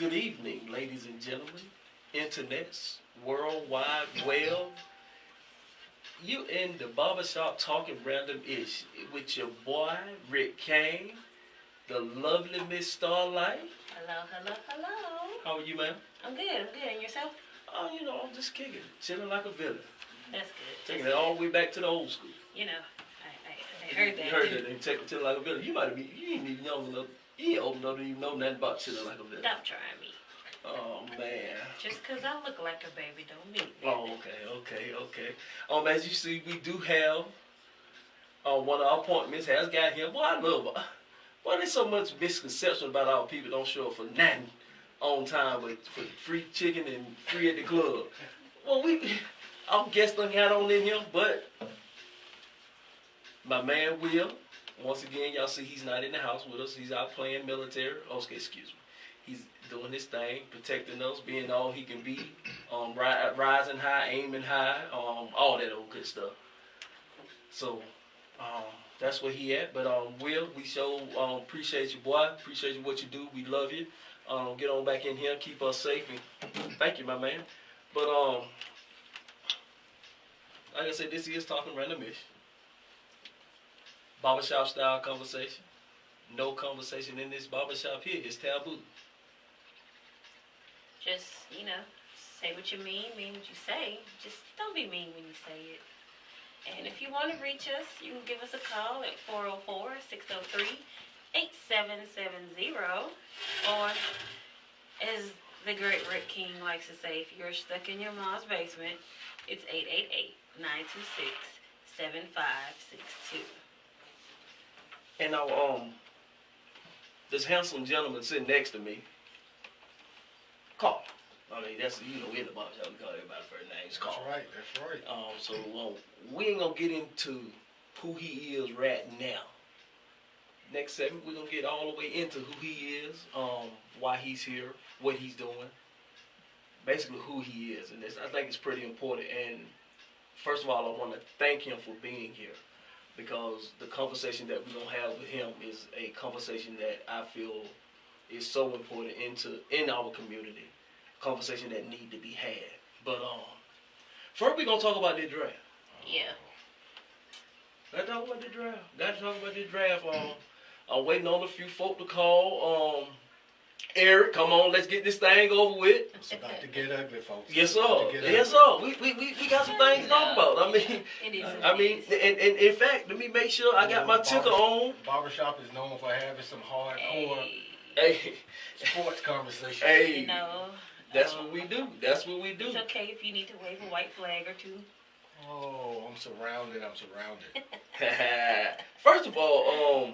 Good evening, ladies and gentlemen, internets, worldwide web. You in the barbershop talking random ish with your boy Rick Kane, the lovely Miss Starlight. Hello, hello, hello. How are you, man? I'm good. And yourself? Oh, I'm just kicking, chilling like a villain. That's good. Taking it all the way back to the old school. I heard that. You heard that? And take it chilling like a villain. You might be. You ain't even young enough. You ain't old enough to even know nothing about chilling like a villain. Stop trying me. Oh man. Just 'cause I look like a baby don't mean that. Oh, okay. As you see, we do have one of our appointments has got here. Boy, I love her. Boy, there's so much misconception about our people don't show up for nothing on time with for free chicken and free at the club. Well, our guests done got on in here, but my man Will, once again, y'all see he's not in the house with us. He's out playing military. Oh, okay, excuse me. He's doing his thing, protecting us, being all he can be, rising high, aiming high, all that old good stuff. So, that's where he at. But Will, we appreciate you, boy. Appreciate you what you do. We love you. Get on back in here, keep us safe, and thank you, my man. But like I said, this is Talking Randomish. Barbershop style conversation. No conversation in this barbershop here is taboo. Just, say what you mean what you say. Just don't be mean when you say it. And if you want to reach us, you can give us a call at 404-603-8770. Or, as the great Rick King likes to say, if you're stuck in your mom's basement, it's 888-926-7562. And now, this handsome gentleman sitting next to me, Carl. I mean, that's, in the barbershop, we call everybody first names, Carl. That's right. So we ain't gonna get into who he is right now. Next segment, we're gonna get all the way into who he is, why he's here, what he's doing, basically who he is. And I think it's pretty important. And first of all, I want to thank him for being here, because the conversation that we're gonna have with him is a conversation that I feel is so important in our community. Conversation that need to be had. But first we're gonna talk about this draft. Yeah. Let's talk about this draft. I'm waiting on a few folk to call. Eric, come on, let's get this thing over with. It's about to get ugly, folks. Yes, sir. Yes, sir. We got some things to talk about. I mean, and in fact, let me make sure I got my ticker on. Barbershop is known for having some hardcore sports conversation. Hey, that's what we do. That's what we do. It's okay if you need to wave a white flag or two. Oh, I'm surrounded. First of all,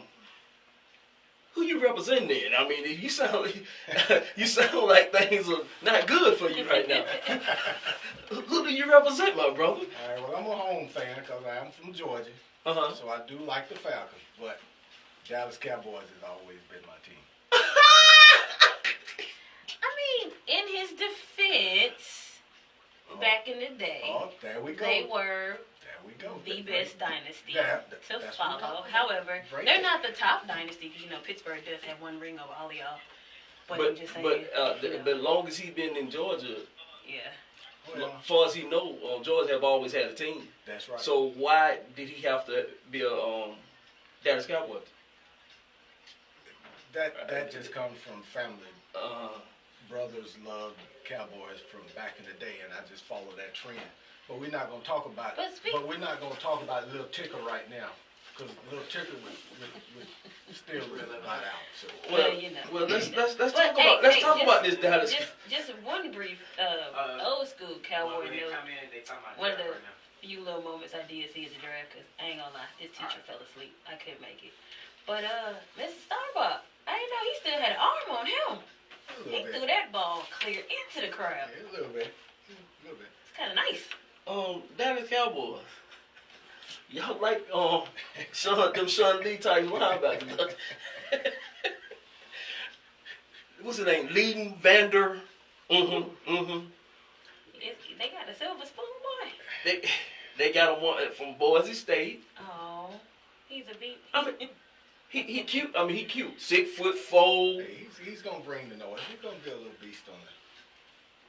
who you representing then? I mean, you sound like things are not good for you right now. Who do you represent, my brother? All right, well, I'm a home fan because I'm from Georgia. So I do like the Falcons, but Dallas Cowboys has always been my team. In his defense, back in the day, there we go. They were the best dynasty to follow. However, they're not the top dynasty because Pittsburgh does have one ring over all y'all. But long as he's been in Georgia, as far as he know, Georgia have always had a team. That's right. So why did he have to be a Dallas Cowboy? That just comes from family. Brothers loved Cowboys from back in the day, and I just follow that trend. But we're not going to talk about Little Ticker right now, because Little Ticker would still really not out. So. Well, let's talk about this Dallas. Just one brief old school Cowboy note. One of the few little moments I did see at the draft, because I ain't gonna lie, his teacher fell asleep. I couldn't make it. But Mr. Starbuck, I didn't know he still had an arm on him. He threw that ball clear into the crowd. Yeah, a little bit. It's kind of nice. Dallas Cowboys. Y'all like Sean Lee type linebackers. What's his name? Leading Vander. They got a silver spoon, boy. They got him one from Boise State. Oh, he's a beat. He cute. I mean, he cute. 6'4". Hey, he's gonna bring the noise. He's gonna be a little beast on it.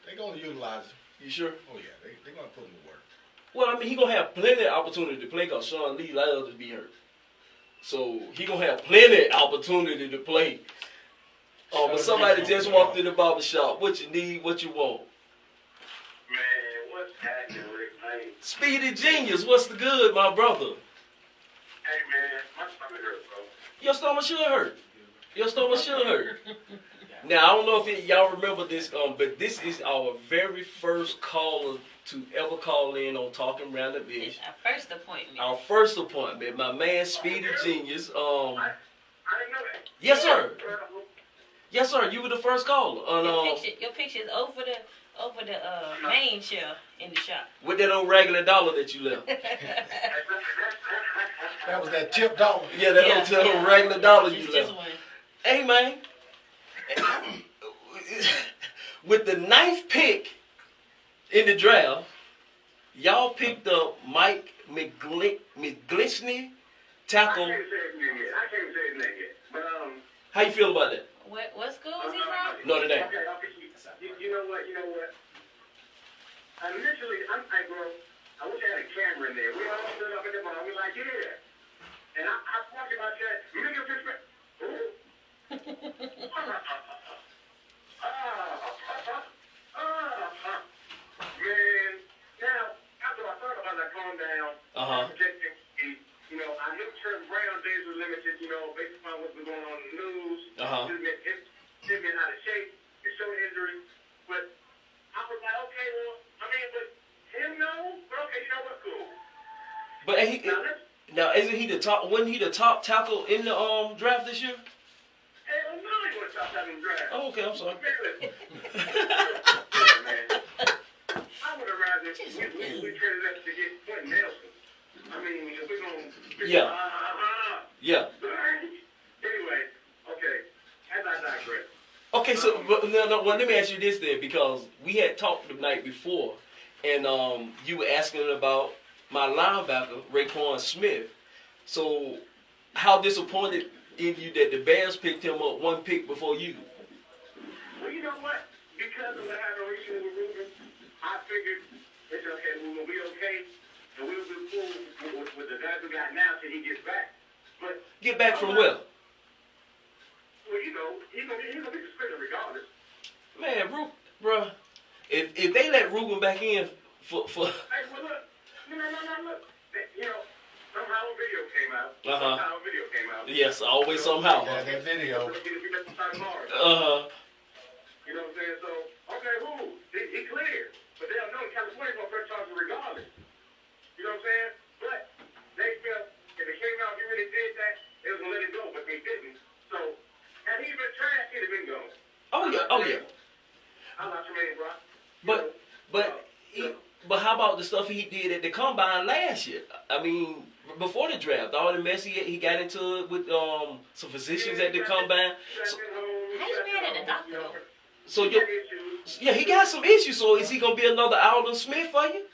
They're gonna utilize him. You sure? Oh yeah, they're gonna put him to work. Well, I mean, he gonna have plenty of opportunity to play because Sean Lee loves to be hurt. So he gonna have plenty of opportunity to play. But somebody just walked in the barber shop. What you need? What you want? Man, what's happening, Rick, man? Speedy Genius, what's the good, my brother? Hey, man, my stomach hurts, bro. Your stomach should hurt. Your stomach should hurt. Now, I don't know if y'all remember this, but this is our very first caller to ever call in on Talking Round the Bitch. It's our first appointment. Our first appointment. My man, Speedy Genius. I didn't know that. Yes, sir. Yes, sir. You were the first caller. Your picture's over the main shelf in the shop. With that old regular dollar that you left. That was that tip dollar. Yeah, that old regular dollar you left. Just one. Hey, man. With the 9th pick in the draft, y'all picked up Mike McGlinchey, tackle. I can't say his name yet. But, how you feel about that? What school is he from? Notre Dame. Okay, you know what? Initially, bro, I wish I had a camera in there. We all stood up at the bar. We like, yeah. And I walked in my chat. You think you're just man, now, after I thought about that, calm down. Protecting, I knew certain Brown days were limited, based upon what was going on in the news. Him getting out of shape, his shoulder injury. But I was like, okay, well, but him no? But okay, you know what, cool. But now isn't he the top? Wasn't he the top tackle in the draft this year? Hell no, he was top tackle in the draft. Oh, okay, I'm sorry. I would have rather we traded up to get Quentin Nelson. I mean, if we're going to... Yeah. Yeah. Anyway, okay, as I digress. Okay, so let me ask you this then, because we had talked the night before, and you were asking about my linebacker, Raekwon Smith. So, how disappointed in you that the Bears picked him up 1 pick before you? Well, you know what? Because of what happened recently with Ruben, I figured it's okay. We're gonna be okay, and we'll be cool with the guys we got now till he gets back. But get back from where? Well, he's gonna be suspended regardless. Man, bro, if they let Ruben back in for Hey, well, look. No, look. Somehow a video came out. Somehow a video came out. Yes, always somehow. Yeah, that video. You know what I'm saying? So, okay, he cleared. But they'll know California's gonna press charges regardless. You know what I'm saying? But they felt if it came out he really did that, they was gonna let it go, but they didn't. So, had he been trash, he'd have been gone. Oh yeah. I'm not Tremaine Brock. But how about the stuff he did at the combine last year? I mean, before the draft, all the mess he got into it with some physicians at the combine. How you mad at the doctor? So he got some issues. So is he gonna be another Alden Smith for you?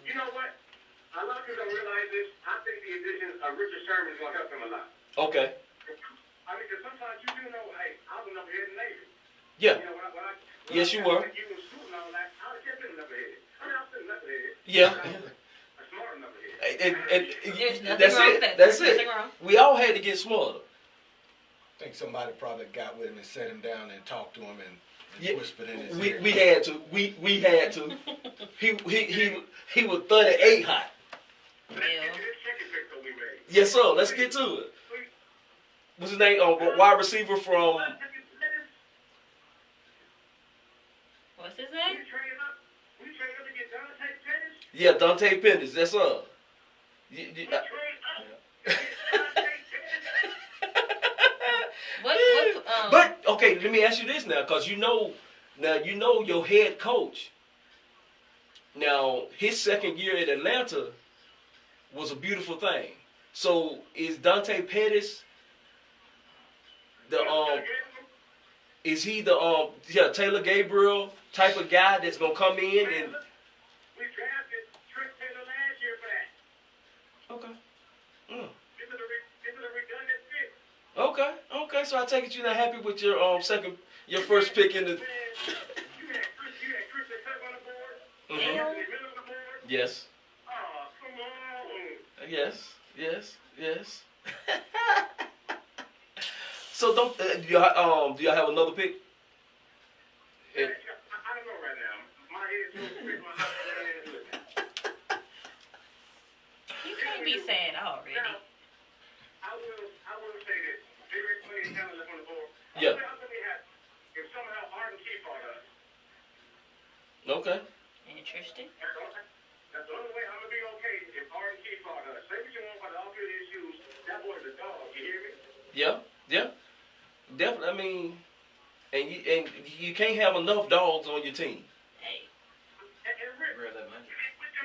You know what? A lot of people don't realize this. I think the addition of Richard Sherman is gonna help him a lot. Okay. I mean, because sometimes you do know, hey, I was number head in the Navy. Yeah. Yes, you were. You were school and all that. I would have kept him number head. I mean, I'm still number head. Yeah. A smart number head. And that's it. We all had to get smarter. I think somebody probably got with him and sat him down and talked to him and whispered in his ear. We had to. We had to. He was 38 hot. Yes, sir. Let's get to it. What's his name? Wide receiver from. What's his name? Yeah, Dante Pettis. That's up. But okay, let me ask you this now, because you know your head coach. Now his second year at Atlanta was a beautiful thing. So is Dante Pettis is he the Taylor Gabriel type of guy that's gonna come in and? We drafted Trent Taylor last year for that. Okay. This is a redundant fit. Okay. So I take it you're not happy with your first pick in the. You had Christian Kirk on the board. Damn. On the board. Yes. Oh, come on. Yes. So don't do y'all have another pick? I don't know right now. My head's so quick. My head is looking. You can't be sad already. Now, I will say this. Very plenty of talent left on the board. Yeah. If somehow Arden Key fought us. Okay. Interesting. That's the only way I'm gonna be okay if Arden Key fought us. Say what you want about the outfield issues. That boy's a dog. You hear me? Yeah. Definitely. I mean, and you can't have enough dogs on your team. Hey. And Rick, we still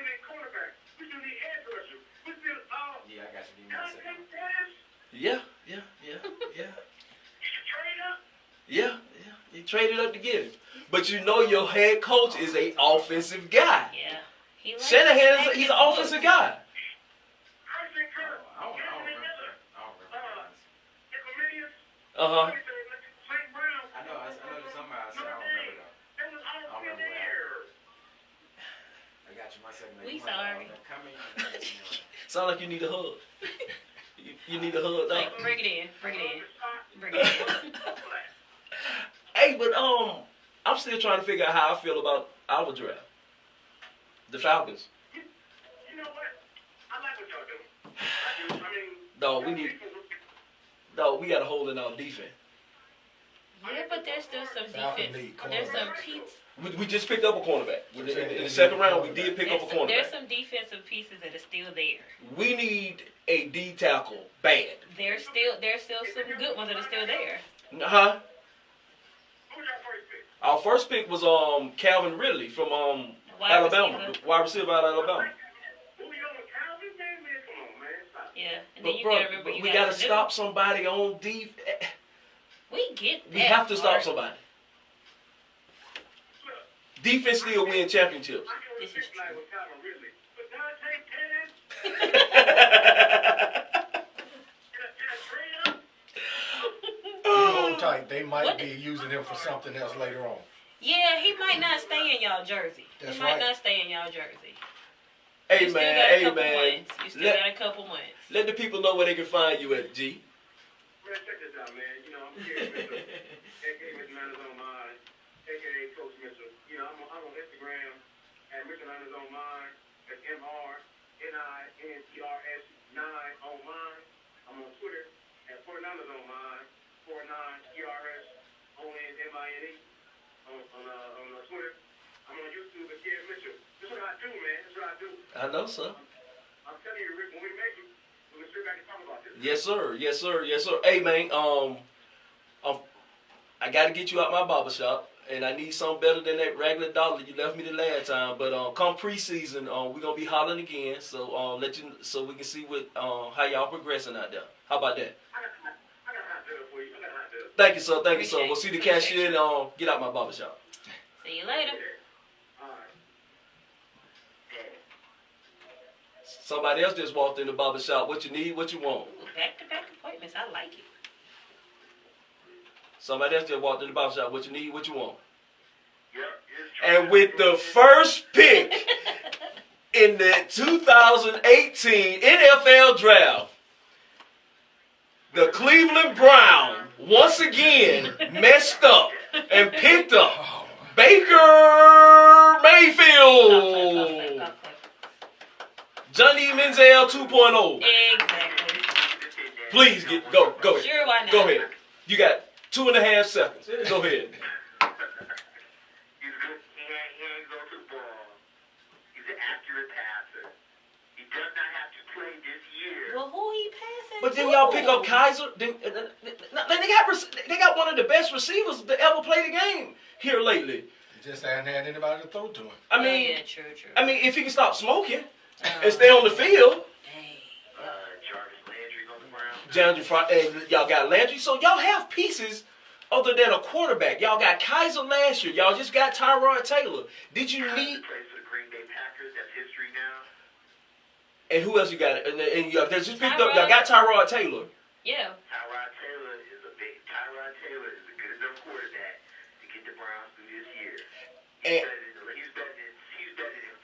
need quarterback. We still need edge rusher. We still yeah, I got you. Give me a second. Yeah. You should trade up. Yeah. You traded up to get him, but you know your head coach is a offensive guy. Yeah. Shanahan he's an offensive guy. Christian Kirk. I don't remember. Uh huh. St. Brown. I know there's somebody I said I don't remember though. That was all I don't remember there. I got you. My second. We sorry. Come in. Sound like you need a hug. You need a hug, dog. Bring it in. Hey, but I'm still trying to figure out how I feel about our draft. The Falcons. You know what? I like what y'all do. I mean, we got a hole in our defense. Yeah, but there's still some defense. There's some pieces. We just picked up a cornerback. In the second round, we did pick up a cornerback. There's some defensive pieces that are still there. We need a D tackle bad. There's still some good ones that are still there. Huh? who's your first pick? Our first pick was Calvin Ridley from Alabama, wide receiver out of Alabama. Yeah, and But then you bro, gotta remember we gotta stop somebody on defense. We get that. We have to stop part. somebody. Defense still win championships. This is true. Hold tight. They might be using him for something else later on. Yeah, he might not stay in y'all jersey. That's he might right. not stay in y'all jersey. Hey You man, still got a couple months. Let the people know where they can find you at, G. Man, check this out, man. You know, I'm here with a.k.a. Mr. Niners on Mine, a.k.a. Coach Mitchell. You know, I'm on Instagram at Mr. Niners on Mine. That's MRNINERS9 on Mine. I'm on Twitter at 49ers on Mine, 49ERSONMINE on Twitter. I'm on YouTube at Kid Mitchell. This is what I do, man. This is what I do. I know, sir. I'm telling you, Rick, when we make it, we're going to sit back and talk about this. Yes, sir. Yes, sir. Yes, sir. Hey, man. I got to get you out my barber shop, and I need something better than that regular dollar you left me the last time. But come preseason, we're gonna be hollering again. So so we can see what how y'all progressing out there. How about that? I got a hot dog for you. I got a hot dog. Thank you, sir. Thank you, sir. Appreciate We'll see the it. cashier and get out my barber shop. See you later. All right. Somebody else just walked in the barber shop. What you need? What you want? Back-to-back appointments. I like it. Somebody else just walked in the barber shop. What you need? What you want? Yep. And with the first pick in the 2018 NFL Draft, the Cleveland Browns once again messed up and picked up Baker Mayfield. Johnny Manziel 2.0. Exactly. Please go ahead. Sure, why not? Go ahead. You got 2.5 seconds. Go ahead. He's good. He hangs on to the ball. He's an accurate passer. He does not have to play this year. Well, who he passing But then to? y'all pick up Kaiser. They got one of the best receivers to ever play the game here lately. He just hadn't had anybody to throw to him. I mean, yeah, true. I mean, if he can stop smoking and stay on the field. Jarvis Landry on the ground. And y'all got Landry, so y'all have pieces other than a quarterback. Y'all got Kaiser last year. Y'all just got Tyrod Taylor. Did you need? Plays for the Green Bay Packers. That's history now. And who else you got? And y'all just picked up. Y'all got Tyrod Taylor. Yeah. Tyrod Taylor is a good enough quarterback to get the Browns through this year. He's better than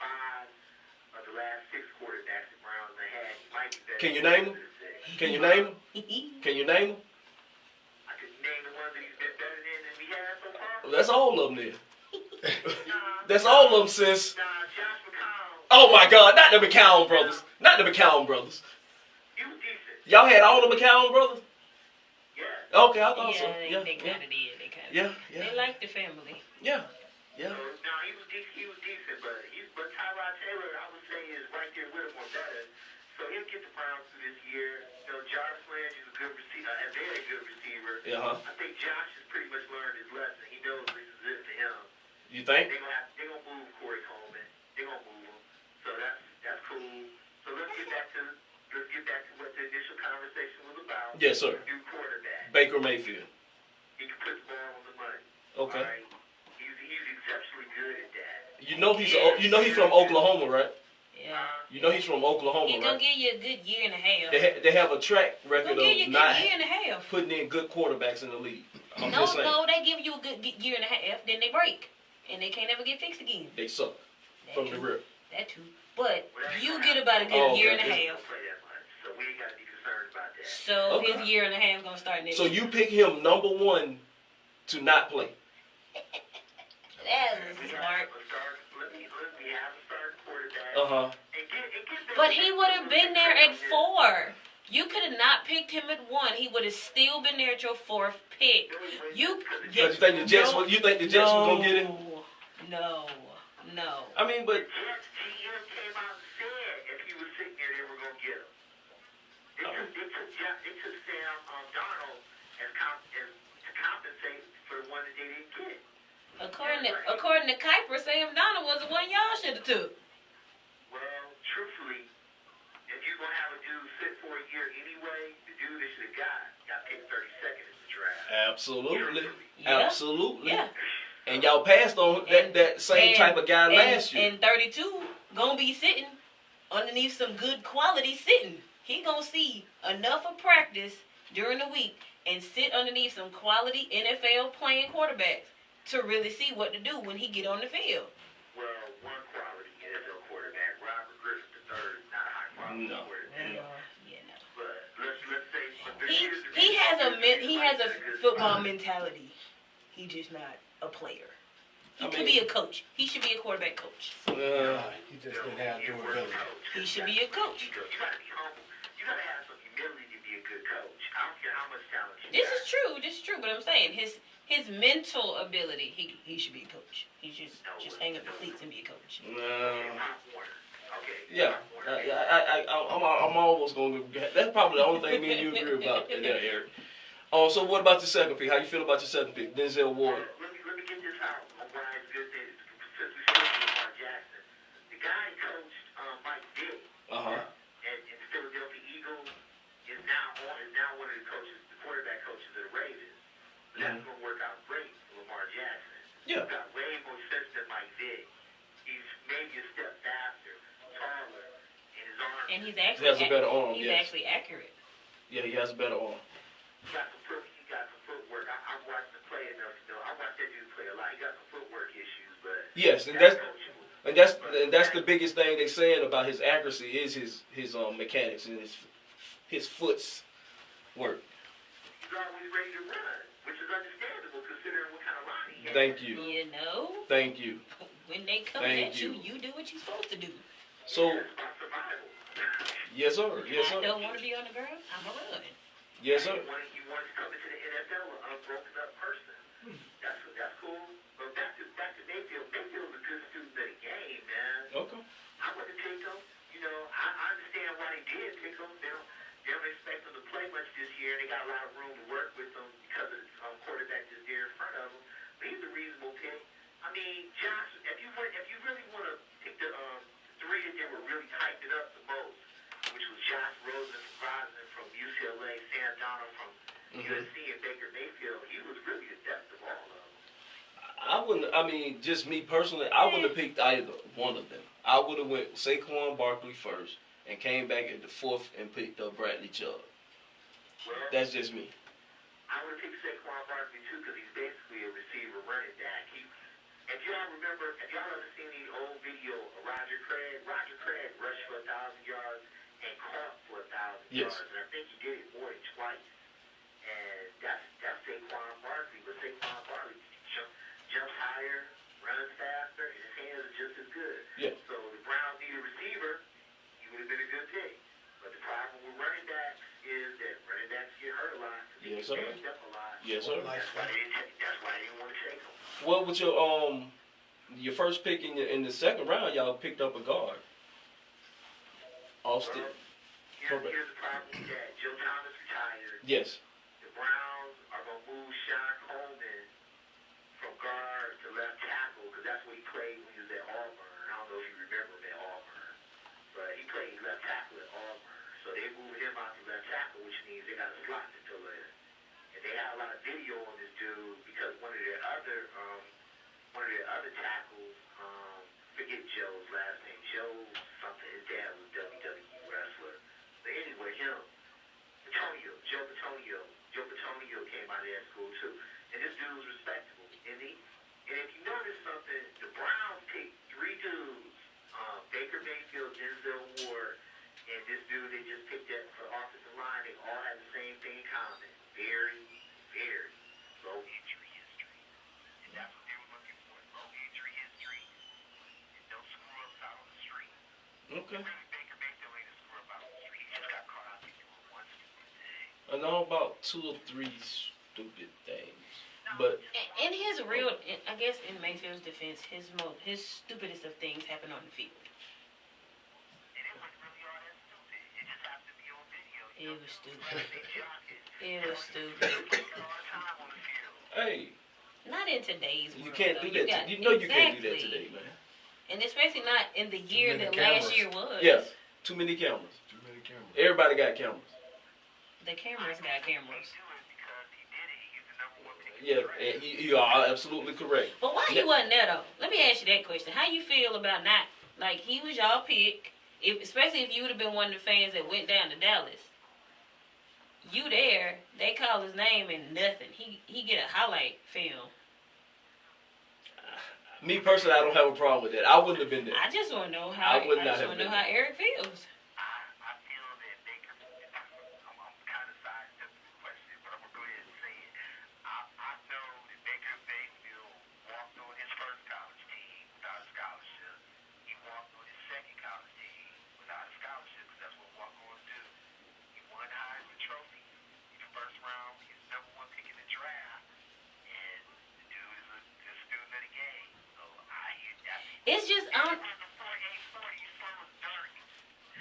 5 of the last 6 quarterbacks the Browns have had. He might be better. Can you name them? Can you name them? Can you name them? I could name the ones that he's been better than we have so far. Well, that's all of them then. That's all of them, sis. Josh McCown. Oh my God, not the McCown brothers. Not the McCown brothers. He was decent. Y'all had all the McCown brothers? Yeah. Okay, I thought so. They kind of did. They kind of. Yeah. They liked the family. Yeah. So, no, he was decent, but Tyrod Taylor, I would say, is right there with him or better. So he'll get the Browns through this year. You know, Jarvis Landry is a good receiver, a very good receiver. Uh-huh. I think Josh has pretty much learned his lesson. He knows this is it for him. You think? They're gonna move Corey Coleman. They're gonna move him. So that's cool. So let's get back to what the initial conversation was about. Yes, sir. New quarterback. Baker Mayfield. He can put the ball on the money. Okay. All right? He's exceptionally good at that. You know he's from Oklahoma, right? Yeah. You know he's from Oklahoma, He's gonna give you a good year and a half. They have a track record He'll give you of a not good year and a half. putting in good quarterbacks in the league. No, they give you a good year and a half, then they break, and they can't ever get fixed again. They suck from the rip. That too. But you get about a good year and a half. So we ain't gotta be concerned about that. So his year and a half gonna start next So year. you pick him number 1 to not play. That was smart. Let me have a starting quarterback. Uh-huh. But he would have been there at 4. You could have not picked him at 1. He would have still been there at your 4th pick. You think the Jets was gonna get him? No. I mean, but Jets GM came out and said if he was sitting there, they were gonna get him. They took Sam Darnold to compensate for the one that they didn't get. According to Kuiper, Sam Donald was the one y'all should have took. Well, truthfully, if you're gonna have a dude sit for a year anyway, the dude that should have got picked 32nd in the draft. absolutely. Yeah. Absolutely. Yeah. And y'all passed on that same type of guy last year. And 32 gonna be sitting underneath some good quality sitting. He gonna see enough of practice during the week and sit underneath some quality NFL playing quarterbacks to really see what to do when he get on the field. Well, one quality NFL quarterback, Robert Griffin III, is not a high quality quarterback. But let's say he has a football mentality. He's just not a player. He could be a coach. He should be a quarterback coach. He just didn't have durability. He should be a coach. You gotta be humble. You gotta have some humility to be a good coach. I don't care how much talent you This got. is true. But I'm saying his mental ability, he should be a coach. He just hang up the cleats and be a coach. Yeah, I'm almost going to. That's probably the only thing me and you agree about there, Eric. So what about your second pick? How you feel about your second pick, Denzel Ward? Let me get this out. Brian's good thing. Since we spoke to Lamar Jackson, the guy coached Mike Vick at the Philadelphia Eagles is now one of the quarterback coaches of the Ravens. That's going to work out great for Lamar Jackson. Yeah. He's got way more sense than Mike Vick. He's maybe a step faster, taller, and his arm. And he has a better arm. He's actually accurate. Yeah, he has a better arm. He got some footwork. I've watched him play enough to know. I watched that dude play a lot. He got some footwork isures, but yes, and that's the biggest thing they saying about his accuracy is his mechanics and his foot's work. He's always ready to run, which is understandable considering what kind of line he has. Thank you. You know. Thank you. When they come at you, you do what you're supposed to do. So. It's about survival. Yes, sir. Yes, sir. I don't want to be on the ground. I'm a run. Yes, sir. He wanted to come into the NFL an unbroken up person. That's cool. But back to Mayfield. Mayfield's a good student of the game, man. Okay. I wouldn't pick him. You know, I understand why they did pick him. They don't expect him to play much this year. They got a lot of room to work with him because of the quarterback that's there in front of him. But he's a reasonable pick. I mean, Josh, if you really want to pick the three that they were really hyping up the most, which was Josh Rosen from UCLA, Sam Darnold from USC, and Baker Mayfield, he was really the depth of all of them. Just me personally, I wouldn't have picked either one of them. I would have went Saquon Barkley first and came back at the 4th and picked up Bradley Chubb. That's just me. I would have picked Saquon Barkley too because he's basically a receiver running back. If y'all remember, if y'all ever seen the old video of Roger Craig rushed for 1,000 yards and caught for 1,000 yards, and I think he did it more than twice. And that's Saquon Barkley, but Saquon Barkley jumps higher, runs faster, and his hands are just as good. Yeah. So the Browns need a receiver. He would have been a good pick. But the problem with running backs is that running backs get hurt a lot. Yes, sir. They get up a lot. Yes, sir. That's why they didn't want to take him. What was your first pick in the second round? Y'all picked up a guard. Austin. Well, here's the problem with that. Joe Thomas retired. Yes. The Browns are going to move Sean Coleman from guard to left tackle because that's what he played when he was at Auburn. I don't know if you remember him at Auburn, but he played left tackle at Auburn. So they moved him out to left tackle, which means they got a slot to fill in. And they had a lot of video on this dude because one of their other tackles, forget Joe's last name, Joe something. His dad was a WWE wrestler. But anyway, Joe Patonio came out of that school too. And this dude was respectable. And if you notice something, the Browns picked 3 dudes, Baker Mayfield, Denzel Ward, and this dude they just picked up for offensive line. They all had the same thing in common. Very low injury history. And that's what they were looking for. Low injury history. And no screw-ups out on the street. Okay. Really, Baker Mayfield ain't a screw-up out on the street. He just got caught out there doing one stupid thing. I know about 2 or 3 stupid things. But in his real, I guess in Mayfield's defense, his stupidest of things happen on the field. And it wasn't really all that stupid. It just happened to be on video. It was stupid. It was stupid. Hey, not in today's world. you can't do though. that. You know you can't do that today, man. And especially not in the year that cameras. last year was. Yes, too many cameras. Everybody got cameras. The cameras got cameras. Yeah, and you are absolutely correct. But why he wasn't there though? Let me ask you that question. How you feel about not, like, he was y'all pick, especially if you would have been one of the fans that went down to Dallas. You there, they call his name and nothing. He get a highlight film. Me personally, I don't have a problem with that. I wouldn't have been there. I just want to know how. I just want to know how Eric feels. I feel that Baker. I'm kind of sidestepping this question, but I'm gonna go ahead and say it. I know that Baker Mayfield walked on his first college team without a scholarship. He walked on his second college team without a scholarship because that's what walk-ons do. He won Heisman Trophy in the first round. He was #1 pick in the draft, and the dude is a good student of the game. So I hear that. It's just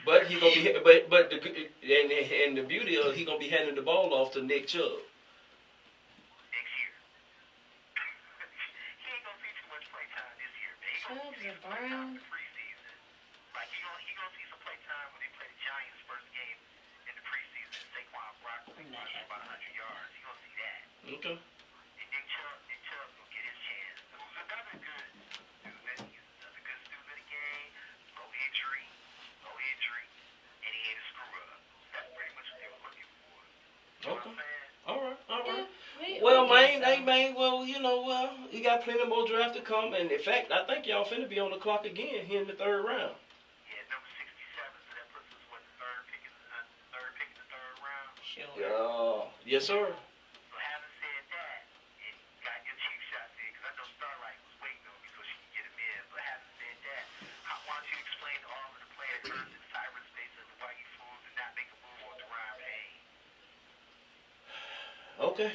But he gonna be, but and the beauty of he gonna be handing the ball off to Nick Chubb. Next year. He ain't gonna see too much play time this year, man. Chubb's a Brown. Preseason. Like he gonna see some play time when they play the Giants first game in the preseason. Saquon Barkley rushing about 100 yards. He gonna see that. Okay. And Nick Chubb gonna get his chance. Who's another good student? He's another good student of the game. No injury, and he ain't a screw up. That's pretty much what they were looking for. You know what I'm saying? All right. Yeah, Well, man, well, you know, you got plenty more draft to come, and in fact, I think y'all finna be on the clock again here in the 3rd round. Yeah, number 67. So that puts us what, the third pick in the 3rd round. Sure. Yes, sir. So having said that, and you got your cheap shot there, because I know Starlight was waiting on me so she could get him in. But having said that, why don't you explain to all of the players first in cyberspace as to why you fools did not make a move on Deron Payne? Okay,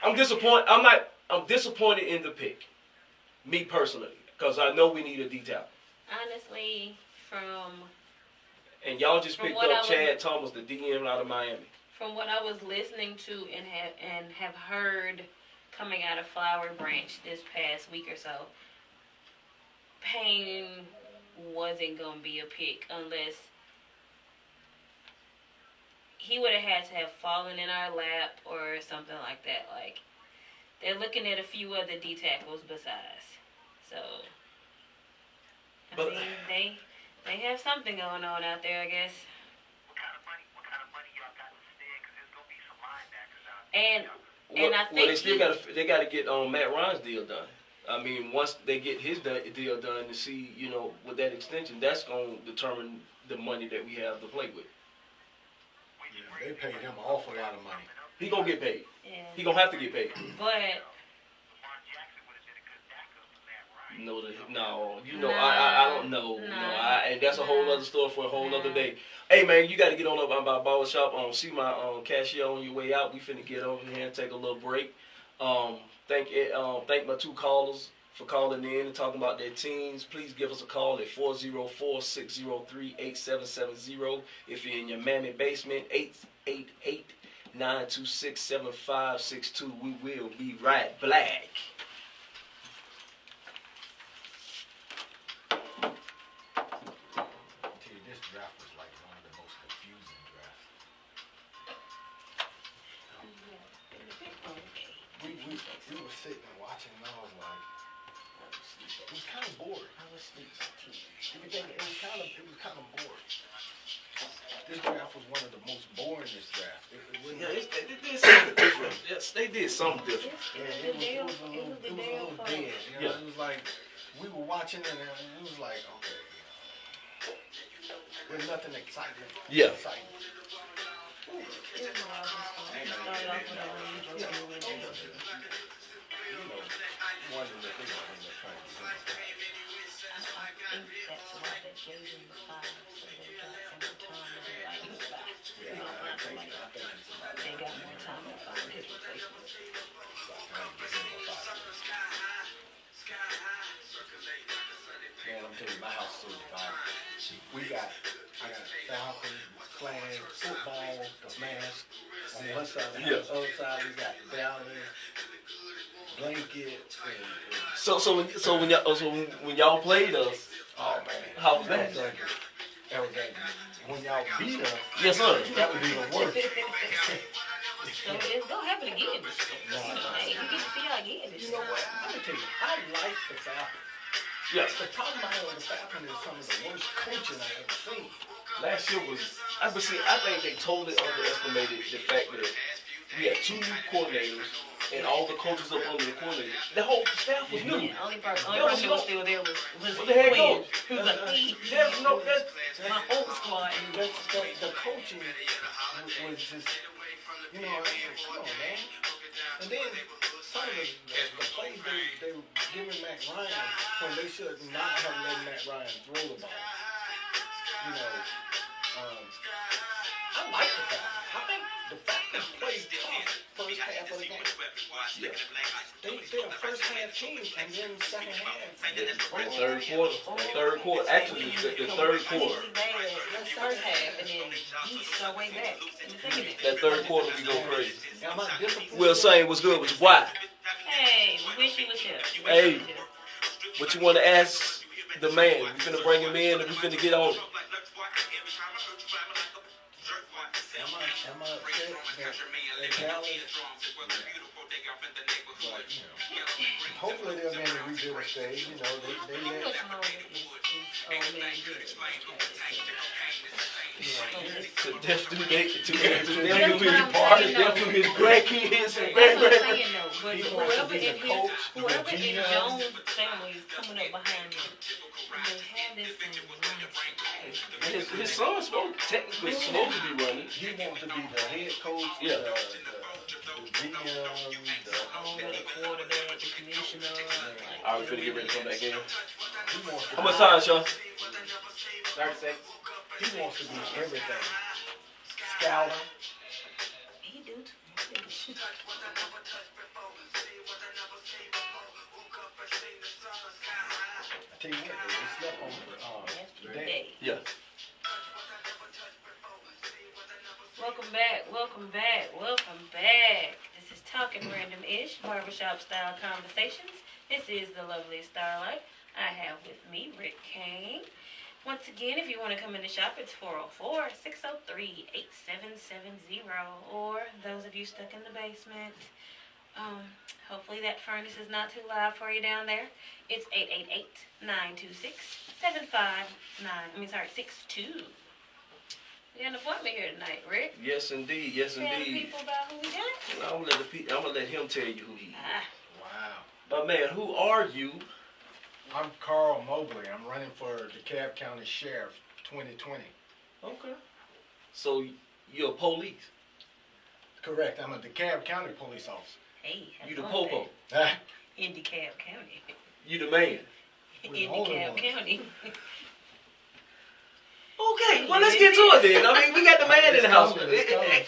I'm disappointed. I'm disappointed in the pick. Me personally, because I know we need a D-tackle. Honestly, and y'all just picked up Chad Thomas, the DM out of Miami. From what I was listening to and have heard coming out of Flower Branch this past week or so, Payne wasn't going to be a pick unless he would have had to have fallen in our lap or something like that. Like, they're looking at a few other D tackles besides. So, I mean, they have something going on out there, I guess. What kind of money y'all got to spend? Because there's gonna be some linebackers out And there. I think they got to get Matt Ryan's deal done. I mean, once they get his deal done to see, with that extension, that's going to determine the money that we have to play with. Yeah, they paid him an awful lot of money. He gonna get paid. Yeah. He gonna have to get paid. But Lamar Jackson would have been a good backup for Matt Ryan. No, I don't know. No, and that's a whole other story for a whole other day. Hey man, you got to get on up on my barbershop. See my cashier on your way out. We finna get over here and take a little break. Thank my two callers for calling in and talking about their teams. Please give us a call at 404-603-8770. If you're in your mammy basement, 888-926-7562. We will be right back. This draft was like one of the most confusing drafts. We were sitting and watching, and I was like, it was kind of bored. It was kind of bored. This draft was one of the most boringest drafts. They did something different. Yes, they did something different. Yeah, it was a little dead. It was like we were watching it, and it was like, okay, there's nothing exciting. Yeah. One of the things they're trying to do. I think that's why they gave him the 5, so they got some time to be like, Yeah, I think it's about they got more time to find his replacement. Man, I'm telling you, my house is so divided. I got Falcon, Clan, football, the mask. On one side, on the other side, we got Dallas, blanket, and So when y'all played us, oh man, how was that? That was that. When y'all beat us, Yes, sir. that would be the worst. So it's gonna happen again this year. Hey, you get to see how again this You year. know what? I'm gonna tell you, I like the Falcons. Yes. The problem I have with the Falcons is some of the worst coaching I ever seen. Last year was, I think they totally underestimated the fact that we had 2 new coordinators and all the coaches up under the coordinator. The whole staff was new. Yeah, only person who was still there was What the head Quinn. coach? He was like, There's no, that's, my whole squad. The coaching was just, come on, man. And then some of the plays they were giving Matt Ryan when they should not have let Matt Ryan throw the ball. I like the Falcons. I think the Falcons played tough first half of the game. yeah. They're a first half team, and then second half. Third quarter. Actually, the third quarter. The first half, and then he so way back in the second half. That third quarter we go crazy. Am I disappointed? Will saying what's good, which is why. Hey, we wish he was here. Hey, what you want to ask the man? We finna bring him in and we finna get on it. Am I upset that Dallas, hopefully they'll be in the rebuild stage, they How let, much longer is old man good? To death do his grandkids and That's what I'm great-grandkids. saying though, but He wants to whoever be the in coach, whoever the in GM. Jones' family is coming up behind him, they have this thing running. His son's technically supposed to be running. he wants to be the head coach, Yeah. the GM, All the quarterback, the commissioner. All right, we finna get ready to come back in. he wants to How much time, Sean? 36. He wants to be everything. Scouter. He do too. I tell you what, they slept on Every today. day. Yeah. Welcome back, welcome back, welcome back. This is Talking Random-ish, barbershop style conversations. This is the lovely Starlight. I have with me Rick Kane. Once again, if you want to come in the shop, it's 404-603-8770. Or those of you stuck in the basement, Hopefully that furnace is not too loud for you down there. It's 888-926-759. 62. We got an appointment here tonight, Rick. Yes, indeed. Yes, Tell indeed. the people about who we got. I'm gonna let him tell you who he is. Wow. But man, who are you? I'm Carl Mobley. I'm running for DeKalb County Sheriff 2020. Okay. So you're police? Correct. I'm a DeKalb County police officer. Hey, You the popo? in DeKalb County. You the man? In DeKalb County. Okay, well let's get to it then. I mean, we got the man in the house. How about that?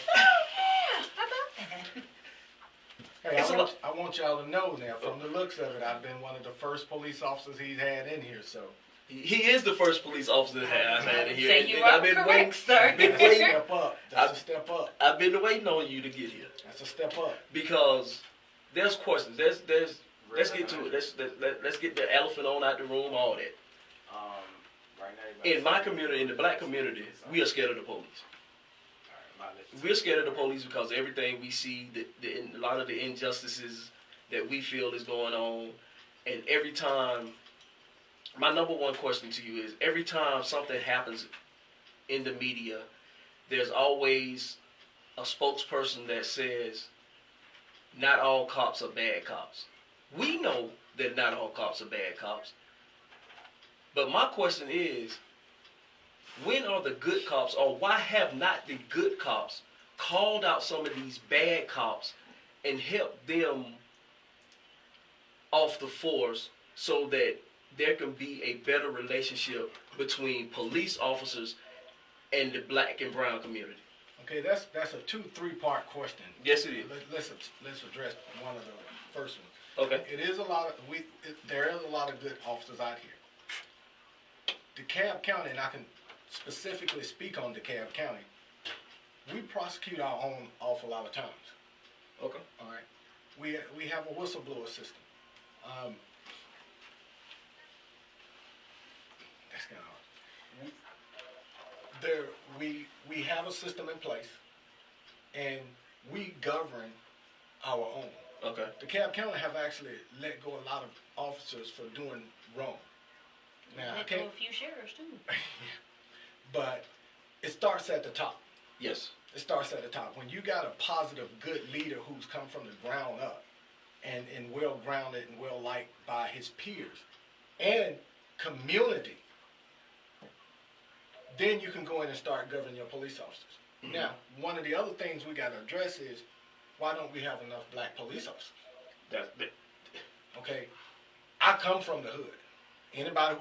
Hey, I want y'all to know now, from the looks of it, I've been one of the first police officers he's had in here, so. He is the first police officer that I've had in here. Say you are correct, sir. That's a step up. That's a step up. I've been waiting on you to get here. That's a step up. Because there's questions. Let's get to it. Let's get the elephant on out the room, all that. Right now, In my community, in the black community, we are scared of the police. We're scared of the police because everything we see, a lot of the injustices that we feel is going on, and every time, my number one question to you is, every time something happens in the media, there's always a spokesperson that says, not all cops are bad cops. We know that not all cops are bad cops. But my question is, when are the good cops, or why have not the good cops called out some of these bad cops and helped them off the force so that there can be a better relationship between police officers and the black and brown community? Okay, that's a 2-3-part question. Yes, it is. Let's address one of the first ones. Okay. There is a lot of good officers out here. DeKalb County, and I can specifically speak on DeKalb County, we prosecute our own awful lot of times. Okay. All right. We have a whistleblower system. That's kind of hard. We have a system in place, and we govern our own. Okay. DeKalb County have actually let go a lot of officers for doing wrong. Now, Let go a few sheriffs too. But it starts at the top. Yes. It starts at the top. When you got a positive, good leader who's come from the ground up and well-grounded and well-liked by his peers and community, then you can go in and start governing your police officers. Mm-hmm. Now, one of the other things we got to address is, why don't we have enough black police officers? Okay, I come from the hood. Anybody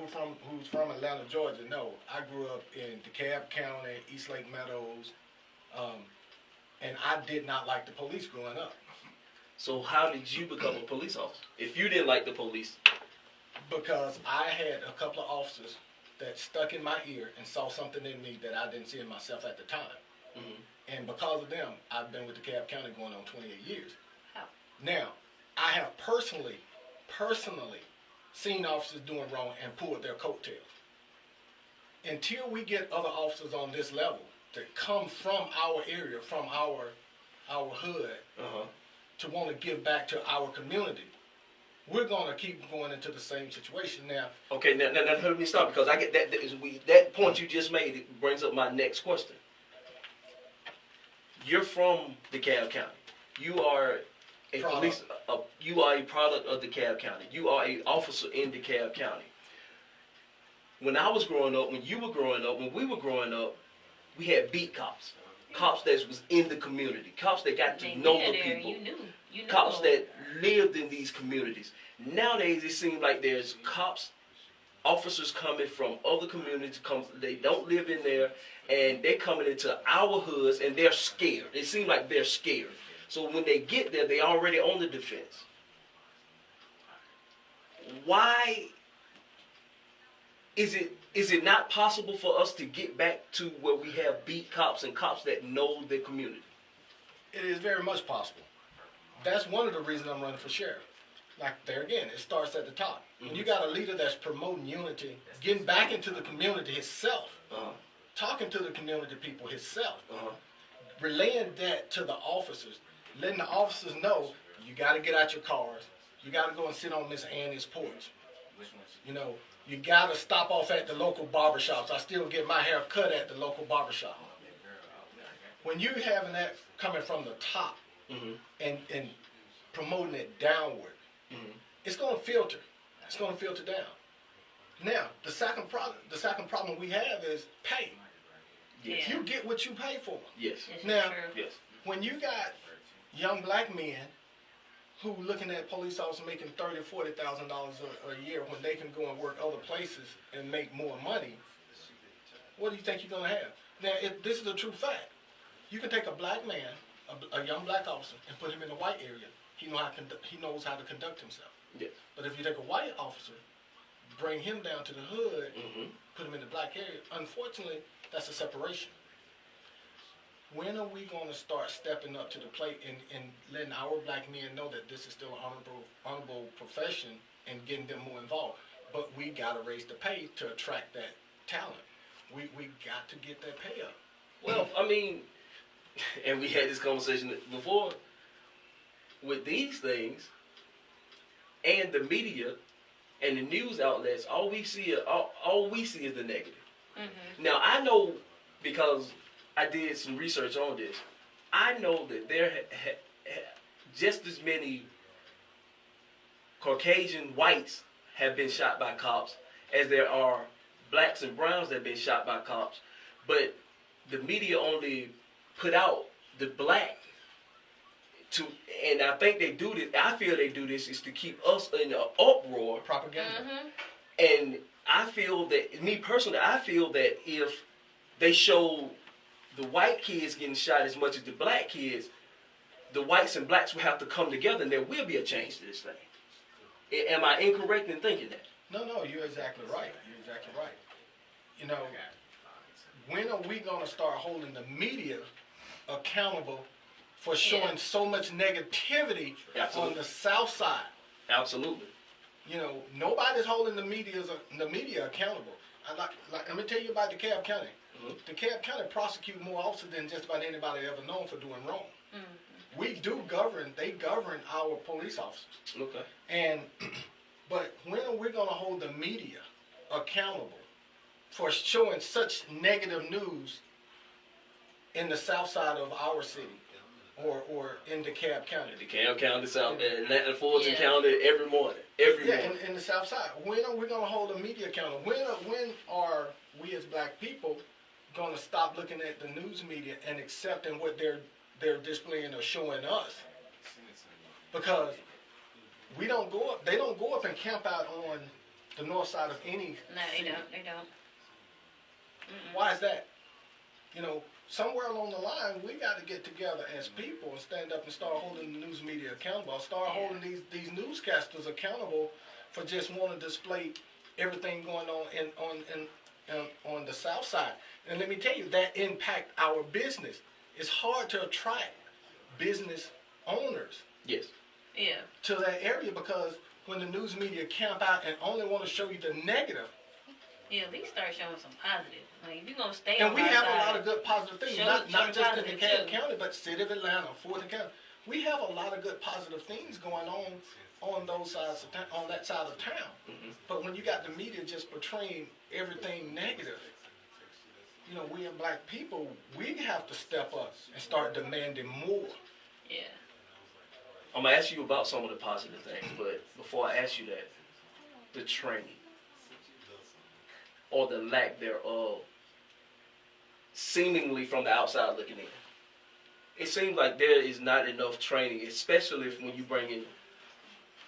who's from Atlanta, Georgia, know I grew up in DeKalb County, East Lake Meadows, and I did not like the police growing up. So how did you become a police officer if you didn't like the police? Because I had a couple of officers that stuck in my ear and saw something in me that I didn't see in myself at the time. Mm-hmm. And because of them, I've been with DeKalb County going on 28 years. How? Now, I have personally seen officers doing wrong and pulled their coattails. Until we get other officers on this level that come from our area, from our hood, to want to give back to our community, we're going to keep going into the same situation. Now, okay, now let me stop, because I get that point you just made. It brings up my next question. You're from DeKalb County. You are a police. You are a product of DeKalb County. You are an officer in DeKalb County. When I was growing up, when you were growing up, when we were growing up, we had beat cops. Cops that was in the community. Cops that got to know the people. You knew cops that lived in these communities. Nowadays, it seems like there's officers coming from other communities. They don't live in there, and they're coming into our hoods, and they're scared. It seems like they're scared. So when they get there, they're already on the defense. Why is it not possible for us to get back to where we have beat cops and cops that know their community? It is very much possible. That's one of the reasons I'm running for sheriff. Like, there again, it starts at the top. When you got a leader that's promoting unity, getting back into the community himself, talking to the community people himself, relaying that to the officers, letting the officers know You got to get out your cars. You got to go and sit on Miss Annie's porch. You know, you got to stop off at the local barbershops. I still get my hair cut at the local barbershop. When you having that coming from the top and promoting it downward, it's going to filter. It's going to filter down. Now, the second problem we have is pay. Yes. You get what you pay for. Yes. Now, when you got young black men who looking at police officers making $30,000 or $40,000 a year when they can go and work other places and make more money, what do you think you're going to have? Now, this is a true fact. You can take a black man, a young black officer, and put him in a white area. He knows how to conduct himself. Yes. But if you take a white officer, bring him down to the hood, put him in the black area, unfortunately, that's a separation. When are we going to start stepping up to the plate and letting our black men know that this is still an honorable profession and getting them more involved? But we got to raise the pay to attract that talent. We got to get that pay up. Well, I mean, and we had this conversation before, with these things and the media and the news outlets, all we see is the negative. Now, I know, because I did some research on this, I know that there just as many Caucasian whites have been shot by cops as there are blacks and browns that have been shot by cops. But the media only put out the black and I think they do this, I feel they do this is to keep us in an uproar. Propaganda. And I feel that, me personally, I feel that if they show the white kids getting shot as much as the black kids, the whites and blacks will have to come together and there will be a change to this thing. Am I incorrect in thinking that? No, you're exactly right. You know, when are we going to start holding the media accountable for showing so much negativity on the South Side? Absolutely. You know, nobody's holding the media accountable. Let me tell you about DeKalb County. DeKalb County prosecute more officers than just about anybody ever known for doing wrong. They govern our police officers. Okay. But when are we going to hold the media accountable for showing such negative news in the South Side of our city? Or in DeKalb County. DeKalb County, South, Atlanta, Fulton County, every morning. In the South Side. When are we going to hold the media accountable? When are we as black people going to stop looking at the news media and accepting what they're displaying or showing us? Because they don't go up and camp out on the north side of any city. They don't. Why is that? You know, somewhere along the line, we got to get together as people and stand up and start holding the news media accountable. Start holding these newscasters accountable for just wanting to display everything going on on the South Side. And let me tell you, that impact our business. It's hard to attract business owners. To that area, because when the news media camp out and only want to show you the negative. At least start showing some positive. Like, if you're going to stay and on we our have side, a lot of good positive things, not just in DeKalb County, but City of Atlanta, Fulton County. We have a lot of good positive things going on those sides on that side of town. But when you got the media just portraying everything negative, you know, we as black people, we have to step up and start demanding more. I'm going to ask you about some of the positive things, but before I ask you that, the training, or the lack thereof, seemingly from the outside looking in. It seems like there is not enough training, especially when you bring in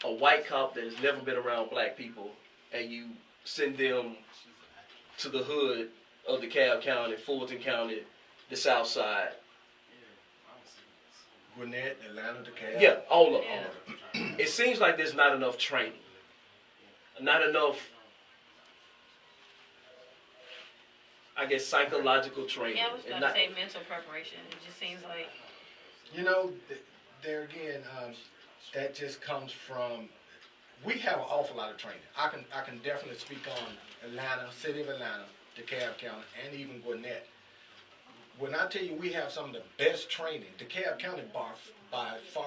a white cop that has never been around black people and you send them to the hood of DeKalb County, Fulton County, the South Side. Gwinnett, Atlanta, DeKalb. Yeah, all of them. It seems like there's not enough training. Not enough, I guess, psychological training. I was going to say mental preparation. It just seems like... You know, there again, that just comes from... We have an awful lot of training. I can definitely speak on Atlanta, City of Atlanta, DeKalb County, and even Gwinnett. When I tell you we have some of the best training, DeKalb County by far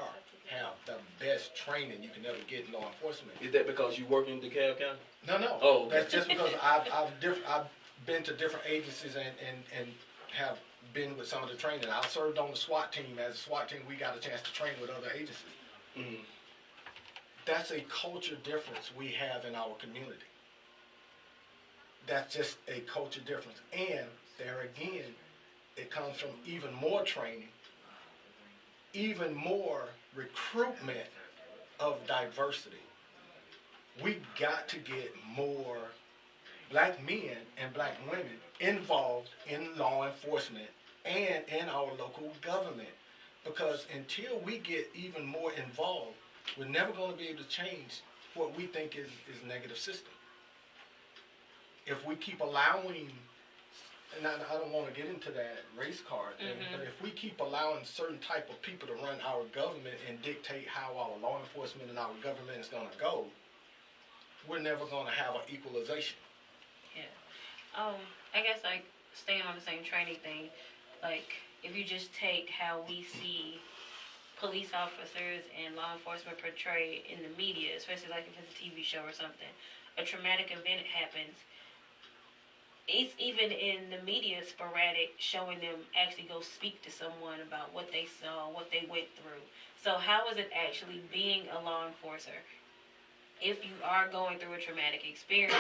have the best training you can ever get in law enforcement. Is that because you work in DeKalb County? No. Oh, okay. That's just because I've been to different agencies and have been with some of the training. I served on the SWAT team. As a SWAT team, we got a chance to train with other agencies. Mm-hmm. That's a culture difference we have in our community. That's just a culture difference. And there again, it comes from even more training, even more recruitment of diversity. We got to get more black men and black women involved in law enforcement and in our local government. Because until we get even more involved, we're never going to be able to change what we think is negative system. If we keep allowing, and I don't want to get into that race card thing, but if we keep allowing certain type of people to run our government and dictate how our law enforcement and our government is going to go, we're never going to have an equalization. Yeah. I guess like staying on the same training thing, like if you just take how we see police officers and law enforcement portrayed in the media, especially like if it's a TV show or something, a traumatic event happens. It's even in the media sporadic, showing them actually go speak to someone about what they saw, what they went through. So how is it actually being a law enforcer? If you are going through a traumatic experience,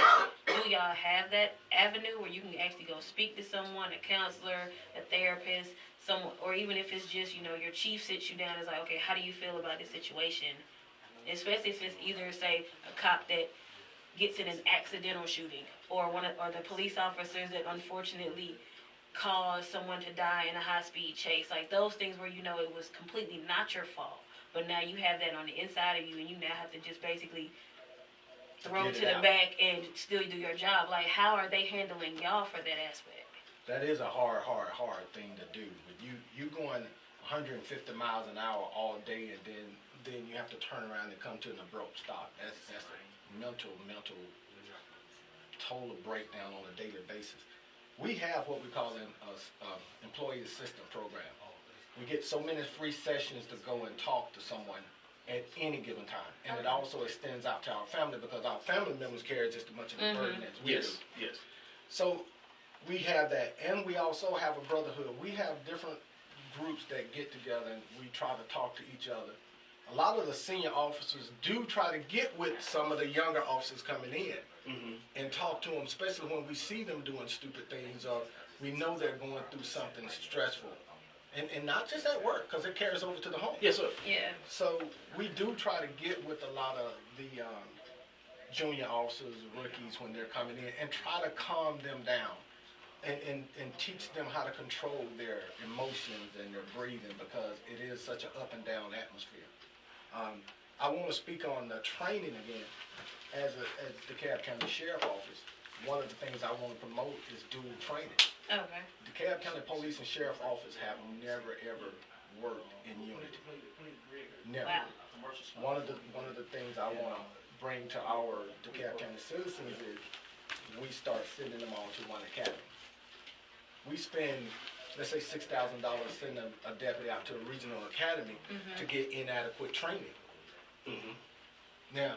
do y'all have that avenue where you can actually go speak to someone, a counselor, a therapist, someone, or even if it's just, you know, your chief sits you down and is like, okay, how do you feel about this situation? Especially if it's either, say, a cop that gets in an accidental shooting, or the police officers that unfortunately caused someone to die in a high-speed chase. Like those things where you know it was completely not your fault, but now you have that on the inside of you, and you now have to just basically throw to the back and still do your job. Like, how are they handling y'all for that aspect? That is a hard thing to do. But you going 150 miles an hour all day, and then you have to turn around and come to an abrupt stop. That's a mental total breakdown on a daily basis. We have what we call an employee assistance program. We get so many free sessions to go and talk to someone at any given time. And it also extends out to our family, because our family members carry just as much of a burden as we do. Yes. So we have that, and we also have a brotherhood. We have different groups that get together, and we try to talk to each other. A lot of the senior officers do try to get with some of the younger officers coming in and talk to them, especially when we see them doing stupid things or we know they're going through something stressful. And not just at work, because it carries over to the home. Yes, sir. Yeah. So we do try to get with a lot of the junior officers, rookies, when they're coming in, and try to calm them down and teach them how to control their emotions and their breathing, because it is such an up and down atmosphere. I want to speak on the training again. As the DeKalb County Sheriff Office, one of the things I want to promote is dual training. Okay. The DeKalb County Police and Sheriff Office have never ever worked in unity. Never. Wow. One of the things I want to bring to our DeKalb County citizens is we start sending them all to one academy. We spend, let's say, $6,000 sending a deputy out to a regional academy to get inadequate training. Now,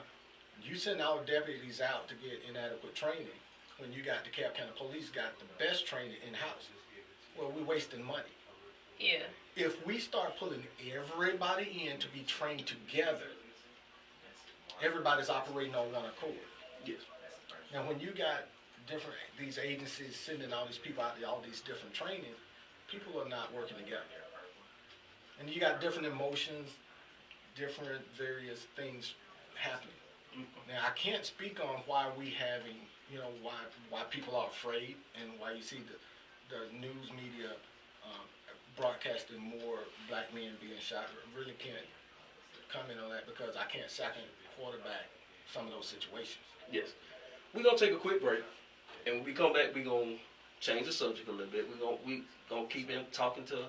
you send our deputies out to get inadequate training when you got DeKalb County Police got the best training in-house. Well, we're wasting money. Yeah. If we start pulling everybody in to be trained together, everybody's operating on one accord. Yes. Now, when you got these agencies sending all these people out to all these different training, people are not working together. And you got different emotions, different various things happening. Now, I can't speak on why we having, why people are afraid, and why you see the news media broadcasting more black men being shot. I really can't comment on that, because I can't second quarterback some of those situations. Yes. We're going to take a quick break, and when we come back, we're going to change the subject a little bit. We're going to keep talking to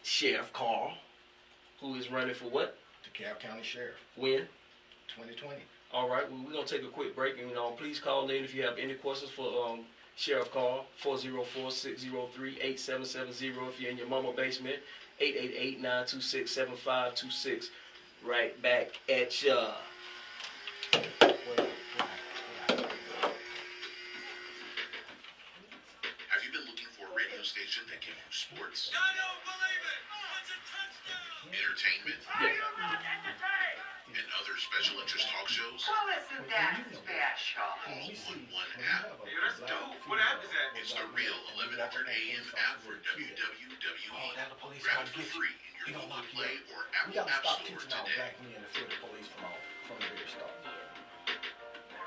Sheriff Carl, who is running for what? DeKalb County Sheriff. When? 2020. All right. Well, we're going to take a quick break, and please call in if you have any questions for Sheriff Carl, 404-603-8770. If you're in your mama basement, 888-926-7526. Right back at ya. Have you been looking for a radio station that gives you sports? I don't believe it! It's a touchdown! Entertainment? And other special interest talk shows? Well, isn't that special? All on one app. Yeah, that's dope. What app is that? It's the real 1100 AM app for WWWE. Grab it for free in your Google Play or We Apple gotta App stop Store teaching our today. black men to fear the police from the very start.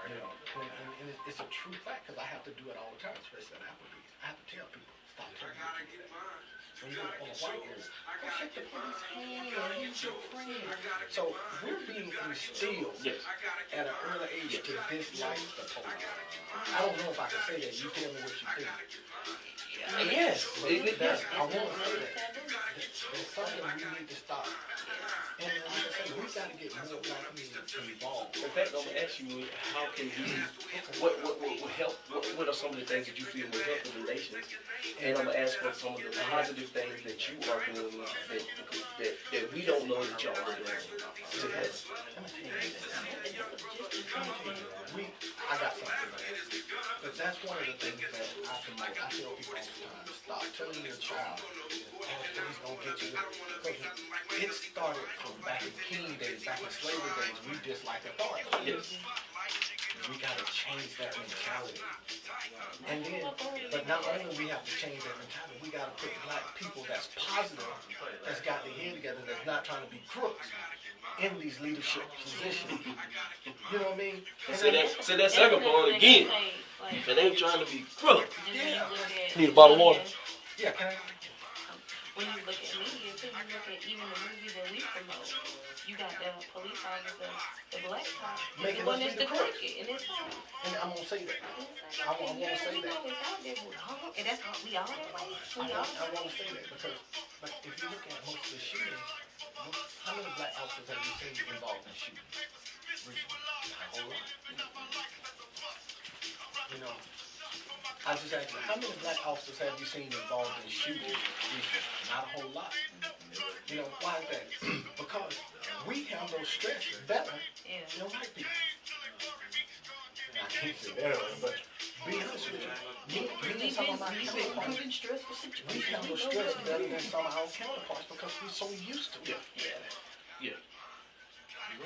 You know, and it's a true fact because I have to do it all the time, especially at Applebee's. I have to tell people, stop telling people that. When you go on a white area, go shake the police hand, he's your friend. So we're being instilled at an early age to dislike the police. I don't know if I can say that. You tell me what you think. Yes. I want to say that. There's something we need to stop. And like I said, we got to get more black men involved. In fact, I'm gonna ask you, how can we? What will help? What are some of the things that you feel will help the relations? And I'm gonna ask for some of the positive things that you are doing that we don't know that y'all are doing to help. I got something, man. But that's one of the things that I promote. I tell people all the time, stop telling your child, police don't get you. It started from back in king days, back in slavery days, we dislike authority. Yes. We gotta change that mentality. And then, but not only we have to change that mentality, we gotta put black people that's positive, that's got their head together, that's not trying to be crooks in these leadership positions. You know what I mean? Say that second part again. If it ain't trying to be crook. Yeah. Need a bottle of water? Yeah, can I? When you look at media too, you look at even the movies that we promote. You got the police officer, the black cop, the one that's the crooked, and it's hard. And I'm gonna say that. I want to say that. And that's how we all that way. I want to say that because, like, if you look at most of the shootings, how many black officers have you seen involved in shootings? Not a whole lot. You know, I just asked you, how many black officers have you seen involved in shootings recently? Not a whole lot. You know, why is that? Because we handle stress better than white people. I can't say that, but be honest with you, me and some of my counterparts, we handle stress better than some of our counterparts because we're so used to it. Yeah. You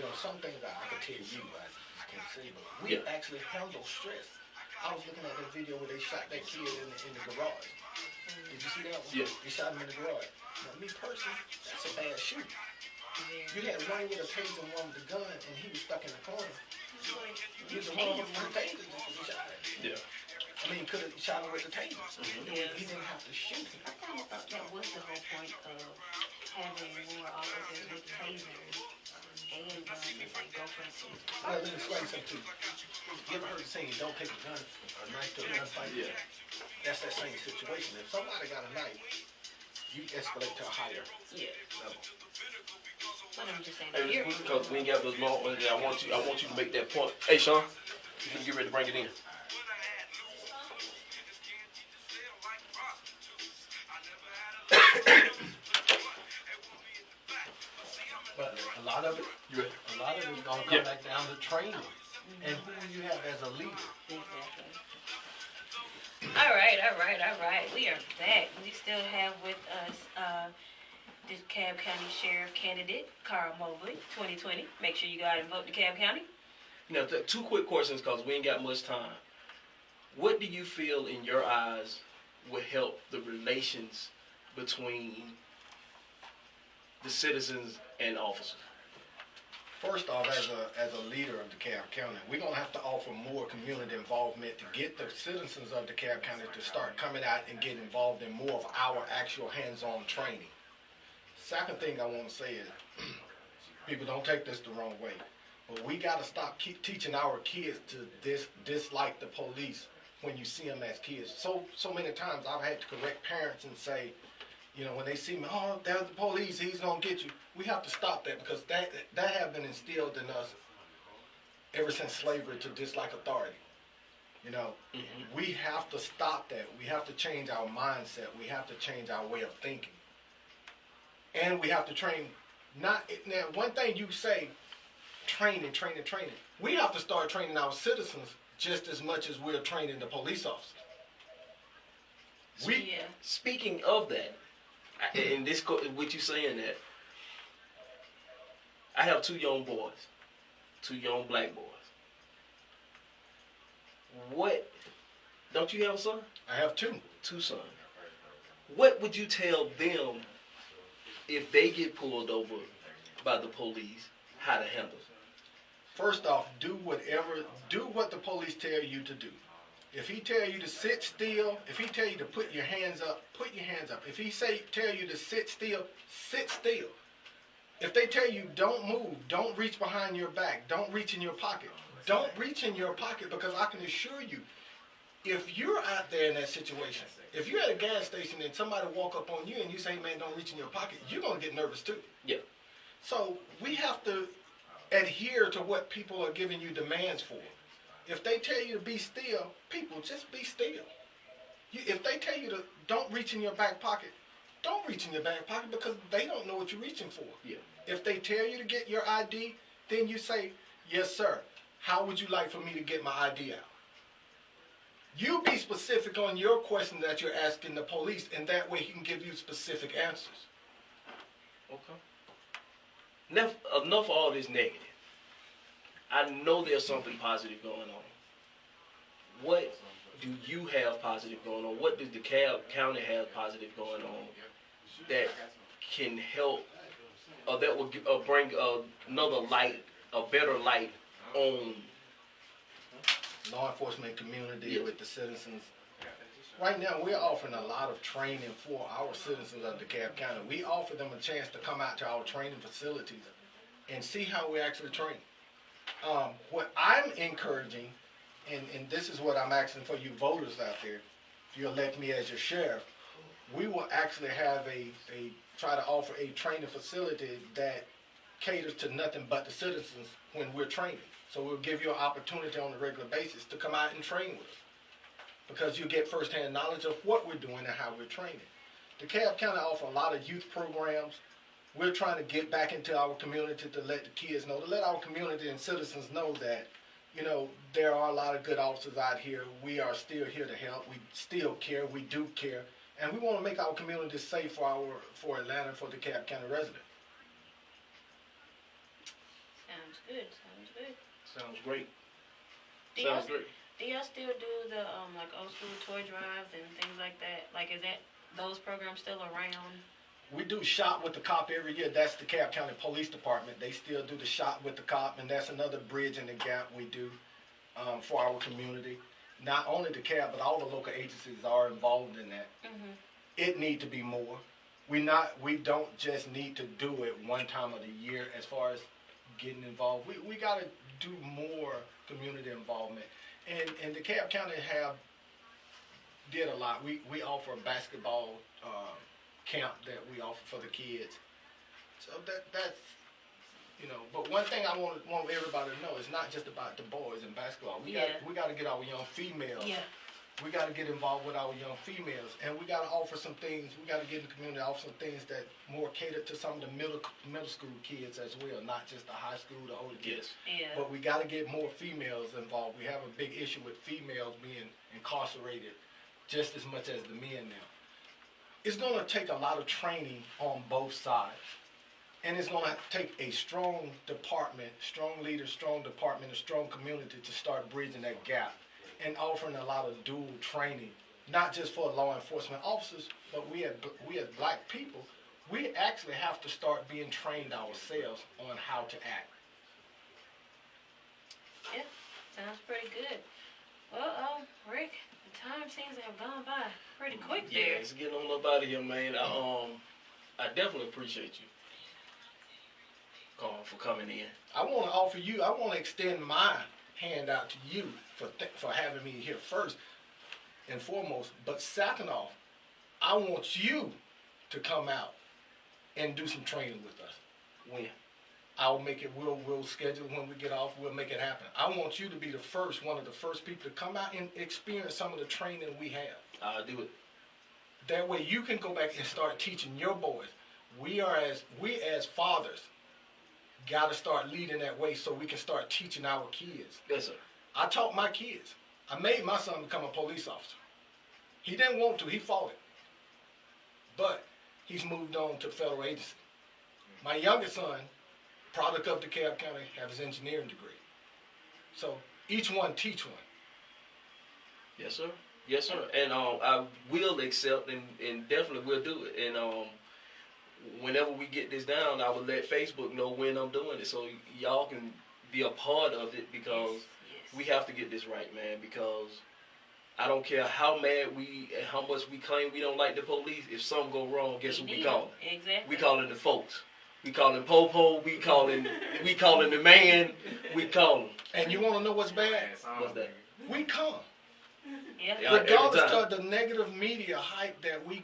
know, some things I can tell you, I just can't say, but we actually handle stress. I was looking at that video where they shot that kid in the garage. Did you see that one? Yeah. They shot him in the garage. Now, me personally, that's a bad shooting. You had one with a taser and one with a gun, and he was stuck in the corner. He was the one with the taser just to be shot at. Yeah. I mean, he could have shot him with the taser. He didn't have to shoot him. I kind of thought that was the whole point of having more officers with tasers and guns and like go for it. Well, let me explain something to you. You ever heard the saying, don't take a gun, a knife to a gunfight? Yeah. That's that same situation. If somebody got a knife, you escalate to a higher level. But I'm just saying, Hey, because we ain't got those long ones. I want you to make that point. Hey, Sean, you can get ready to bring it in. But a lot of it is gonna come back down to training and who you have as a leader. Exactly. All right. We are back. We still have with us the DeKalb County Sheriff candidate, Carl Mobley, 2020. Make sure you go out and vote DeKalb County. Now, two quick questions because we ain't got much time. What do you feel in your eyes will help the relations between the citizens and officers? First off, as a leader of DeKalb County, we're gonna have to offer more community involvement to get the citizens of DeKalb County to start coming out and get involved in more of our actual hands-on training. Second thing I want to say is, people don't take this the wrong way, but we gotta stop teaching our kids to dislike the police when you see them as kids. So many times I've had to correct parents and say, you know, when they see me, oh, there's the police, he's gonna get you. We have to stop that because that have been instilled in us ever since slavery to dislike authority. You know, we have to stop that. We have to change our mindset. We have to change our way of thinking. And we have to train. Now, one thing you say, training. We have to start training our citizens just as much as we're training the police officers. Speaking of that, and this, what you saying that, I have 2 young boys, 2 young black boys. What? Don't you have a son? I have 2 sons. What would you tell them if they get pulled over by the police, how to handle it? First off, do what the police tell you to do. If he tell you to sit still, if he tell you to put your hands up, put your hands up. If he tell you to sit still, sit still. If they tell you don't move, don't reach behind your back, don't reach in your pocket. Don't reach in your pocket, because I can assure you, if you're out there in that situation, if you're at a gas station and somebody walk up on you and you say, man, don't reach in your pocket, you're going to get nervous too. Yeah. So we have to adhere to what people are giving you demands for. If they tell you to be still, people, just be still. If they tell you to don't reach in your back pocket, don't reach in your back pocket, because they don't know what you're reaching for. Yeah. If they tell you to get your ID, then you say, yes, sir. How would you like for me to get my ID out? You be specific on your question that you're asking the police, and that way he can give you specific answers. Okay. Enough of all this negative. I know there's something positive going on. What do you have positive going on? What does DeKalb County have positive going on that can help, or that will bring another light, a better light on law enforcement community with the citizens? Right now, we're offering a lot of training for our citizens of DeKalb County. We offer them a chance to come out to our training facilities and see how we actually train. What I'm encouraging, and this is what I'm asking for you voters out there, if you elect me as your sheriff, we will actually have try to offer a training facility that caters to nothing but the citizens when we're training. So we'll give you an opportunity on a regular basis to come out and train with us, because you get firsthand knowledge of what we're doing and how we're training. DeKalb County offers a lot of youth programs. We're trying to get back into our community to let the kids know, to let our community and citizens know that, you know, there are a lot of good officers out here. We are still here to help. We still care. We do care. And we want to make our community safe for Atlanta and for DeKalb County residents. Sounds good. Sounds great. Do y'all still do the like old school toy drives and things like that? Like, is those programs still around? We do Shop with the Cop every year. That's the DeKalb County Police Department. They still do the Shop with the Cop, and that's another bridge in the gap we do for our community. Not only DeKalb, but all the local agencies are involved in that. Mm-hmm. It needs to be more. We don't just need to do it one time of the year as far as getting involved. We got to do more community involvement. And DeKalb County did a lot. We offer a basketball camp that we offer for the kids. So that's, you know, but one thing I want everybody to know, it's not just about the boys in basketball. We got to get our young females. Yeah. We got to get involved with our young females, and we got to offer some things. We got to get in the community, offer some things that more cater to some of the middle school kids as well, not just the high school, the older kids. Yeah. But we got to get more females involved. We have a big issue with females being incarcerated just as much as the men now. It's going to take a lot of training on both sides. And it's going to take a strong department, strong leaders, strong department, a strong community to start bridging that gap and offering a lot of dual training, not just for law enforcement officers, but we as black people, we actually have to start being trained ourselves on how to act. Yeah, sounds pretty good. Well, Rick, the time seems to have gone by pretty quick there. Yeah, it's getting on up out of here, man. I definitely appreciate you for coming in. I want to extend my hand out to you for having me here first and foremost. But second off, I want you to come out and do some training with us. When? We'll schedule when we get off. We'll make it happen. I want you to be one of the first people to come out and experience some of the training we have. I'll do it. That way you can go back and start teaching your boys. We as fathers got to start leading that way so we can start teaching our kids. Yes, sir. I taught my kids. I made my son become a police officer. He didn't want to. He fought it. But he's moved on to federal agency. My youngest son, product of DeKalb County, has his engineering degree. So each one teach one. Yes, sir. Yes, sir. And I will accept and definitely will do it. And whenever we get this down, I will let Facebook know when I'm doing it so y'all can be a part of it because we have to get this right, man, because I don't care how mad and how much we claim we don't like the police. If something go wrong, guess who we calling? Exactly. We calling the folks. We calling Popo. We calling the man. We calling. And you want to know what's bad? What's that? We come. Yeah. Regardless of the negative media hype that we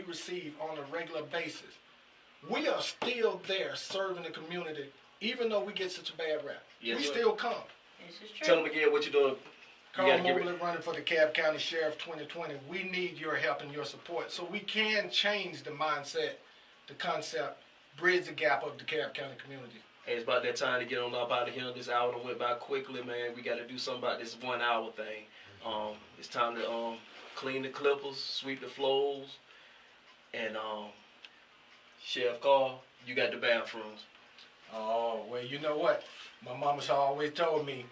receive on a regular basis, we are still there serving the community, even though we get such a bad rap. Yes, we sir. still come. This is true. Tell them again what you're doing. Carl Mobley running for the DeKalb County Sheriff 2020. We need your help and your support so we can change the mindset, the concept, bridge the gap of the DeKalb County community. Hey, it's about that time to get on up out of here. This hour went by quickly, man. We got to do something about this 1 hour thing. It's time to clean the clippers, sweep the floors, and Sheriff Carl, you got the bathrooms. Oh, well, you know what? My mama's always told me,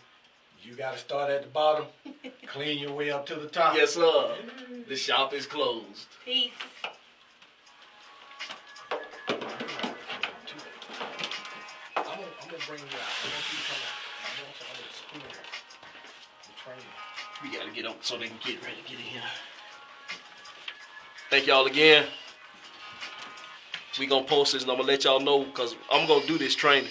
you got to start at the bottom, clean your way up to the top. Yes, sir. The shop is closed. Peace. I'm gonna bring you out. I want you to come out. I want you to experience the training. We got to get up so they can get ready to get in here. Thank y'all again. We going to post this and I'm going to let y'all know because I'm going to do this training.